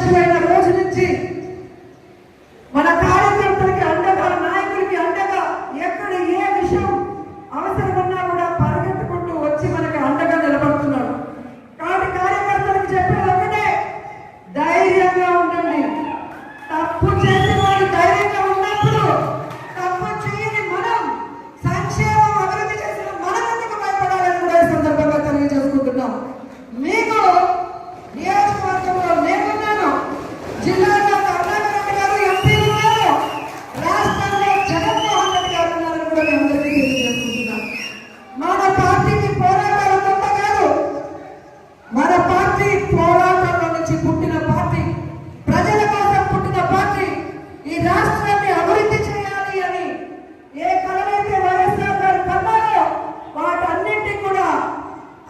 అధ్యక్షుడైన రోజు నుంచి మన కార్యకర్తలకి అండగా, నాయకులకి అండగా, ఎక్కడ ఏ విషయం అవసరమన్నా కూడా పరిగెత్తుకుంటూ వచ్చి మనకి అండగా నిలబడుతున్నాడు. కాబట్టి కార్యకర్తలకు చెప్పేది ఒకటే, ధైర్యంగా ఉండండి. తప్పు చేసిన వాళ్ళు ధైర్యంగా ఉన్నప్పుడు తప్పు చేయని మనం, సంక్షేమం అభివృద్ధి చేసిన మనం ఎందుకు భయపడాలని కూడా ఈ సందర్భంగా తెలియజేసుకుంటున్నాం. మీకు నియోజకవర్గంలో నేనున్నాను, జిల్లాలో కరుణాకర్ గారు ఎంపీ ఉన్నారు, రాష్ట్రంలో జగన్మోహన్ రెడ్డి గారు ఉన్నారని కూడా మేము అందరికీ తెలియజేసుకుంటున్నాం. మన పార్టీకి పోరాటాలు కొత్త కాదు. మన పార్టీ పోరాటంలో నుంచి పుట్టిన పార్టీ, ప్రజల కోసం పుట్టిన పార్టీ. ఈ రాష్ట్రాన్ని అభివృద్ధి చేయాలి అని ఏ కలనైతే వైఎస్ఆర్ గారు కన్నారో వాటన్నింటినీ కూడా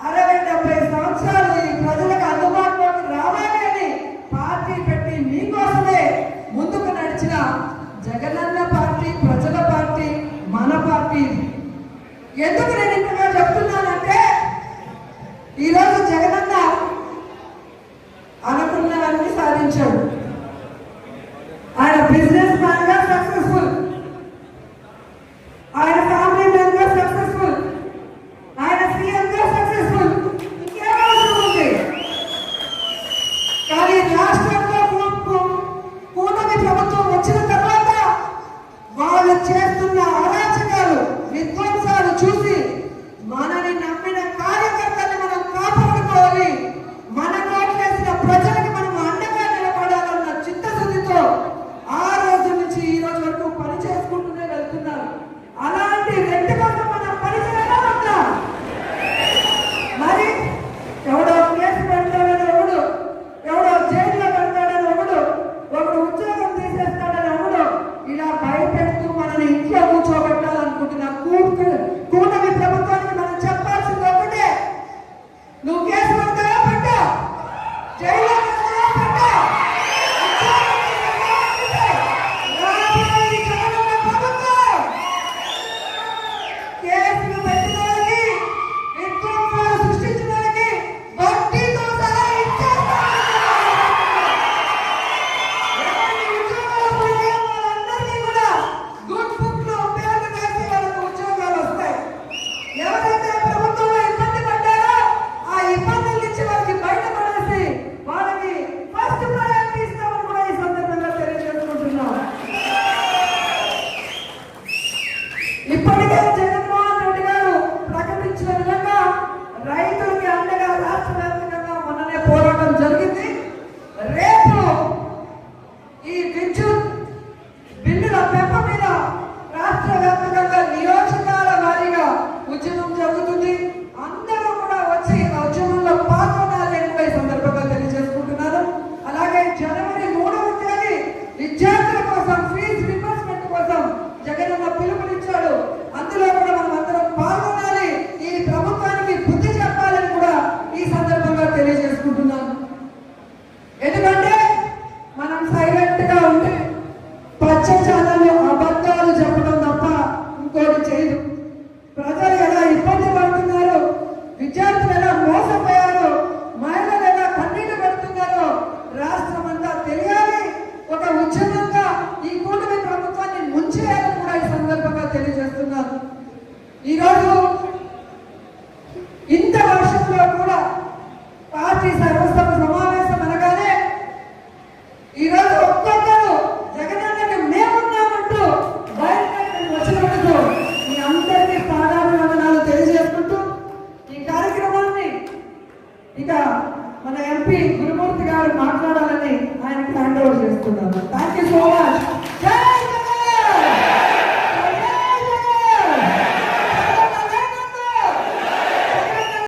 60-70 సంవత్సరాలు ఈ ప్రజలకు అందుబాటులోకి రావాలి అని పార్టీ పెట్టి మీకోసమే ముందుకు నడిచిన జగనన్న పార్టీ, ప్రజల పార్టీ, మన పార్టీ. ఎందుకు నేను ఇంతగా చెప్తున్నానంటే, ఈరోజు జగనన్న అనుకున్నవన్నీ సాధించాడు. ఆయన బిజినెస్ మ్యాన్ గా సక్సెస్ఫుల్, ఆయన ఫ్యామిలీ మ్యాన్ గా సక్సెస్ఫుల్, ఆయన సీఎం గా సక్సెస్ఫుల్. ఇంకేమవసరం ఉంది? కానీ రాష్ట్రంలో కూటమి ప్రభుత్వం వచ్చిన తర్వాత వాళ్ళు చేస్తున్న అరాచకాలు, విధ్వంసాలు చూసి మనని నమ్మిన కార్యకర్తల్ని మనం కాపాడుకోవాలి, మన కోట్లేసిన ప్రజలకి మనం అండగా నిలబడాలన్న చిత్తశుద్ధితో ఆ రోజు నుంచి ఈ రోజు వరకు పని చేసుకుంటూనే వెళ్తున్నారు. అలాంటి వ్యక్తి కోసం మనం పని చేయాలన్నా మరి ఎవడో కేసు పెడతాడని ఒకడు, ఎవడో జైల్లో పెడతాడని ఒకడు ఉద్యోగం తీసేస్తాడని ఒకడు ఇలా భయపెడుతూ మనల్ని ఇంట్లో కూర్చోబెట్టాలనుకుంటున్న కూటమి ప్రభుత్వానికి మనం చెప్పాల్సింది ఒకటే, నువ్వు కేసు పెడతావా పెట్టా, జైల్లో పెట్టా, కేసులు పెట్టిన వాళ్ళకి, విధ్వంసాలు సృష్టించిన వాళ్ళకి వడ్డీతో సహా ఇచ్చేస్తాం. ఉద్యోగాలు పోయిన వాళ్ళందరినీ కూడా గుడ్ బుక్ లో పేర్లు వేసి వాళ్ళకు ఉద్యోగాలు వస్తాయి. ఎవరైతే ప్రభుత్వంలో ఇబ్బంది పడ్డారో ఆ ఇబ్బందుల నుంచి వాళ్ళకి బయటపడేసి వాళ్ళకి ఫస్ట్ ప్రయారిటీ ఇస్తామని కూడా ఈ సందర్భంగా తెలియజేసుకుంటున్నాం. ఇప్పటికే జగన్మోహన్ రెడ్డి గారు ప్రకటించిన విధంగా రైతులకి అండగా రాష్ట్ర వ్యాప్తంగా మొన్ననే పోరాటం జరిగింది. రేపు ఈ విద్యుత్ బిల్లుల పెంప మీద రాష్ట్ర వ్యాప్తంగా నియోజకాల వారీగా ఉద్యమం జరుగుతుంది. అందరూ కూడా వచ్చి ఆ ఉద్యమంలో పాల్గొనాలి అని కూడా ఈ సందర్భంగా తెలియజేసుకుంటున్నారు. అలాగే జనవరి 3వ తేదీ విద్యార్థుల కోసం ఫీజు రింబర్స్మెంట్ కోసం జగనన్న పిలుపునిచ్చాడు. అందులో కూడా మనం అందరం పాల్గొనాలి, ఈ ప్రభుత్వానికి బుద్ధి చెప్పాలని కూడా ఈ సందర్భంగా తెలియజేసుకుంటున్నాను. ఎందుకంటే మనం సైలెంట్ గా ఉంటే పచ్చ ఛానల్లో అబద్ధాలు చెప్పడం తప్ప ఇంకోటి చేయదు. ప్రజలు ఎలా ఇబ్బంది పడుతున్నారు, విద్యార్థులు ఎలా మోసపోయారు, మహిళలు ఎలా కన్నీళ్లు పెడుతున్నారో రాష్ట్రం అంతా తెలియాలి. ఒక ఉద్యమంగా ఈ కూటమి ప్రభుత్వాన్ని ముంచేయాలని కూడా ఈ సందర్భంగా తెలియజేస్తున్నారు. ఈరోజు ఇంత వర్షంలో కూడా పార్టీ సర్వసభ సమావేశం అనగానే ఈరోజు ఒక్కొక్కరు జగనన్నకి మేమున్నామంటూ బయటకు వచ్చినందుకు మీ అందరికీ పాదాభివందనాలు తెలియజేసుకుంటూ ఈ కార్యక్రమాన్ని ఇక మన ఎంపీ గురుమూర్తి గారు మాట్లాడాలని ఆయనకి హ్యాండ్ ఓవర్ చేస్తున్నాను. Thank you so much.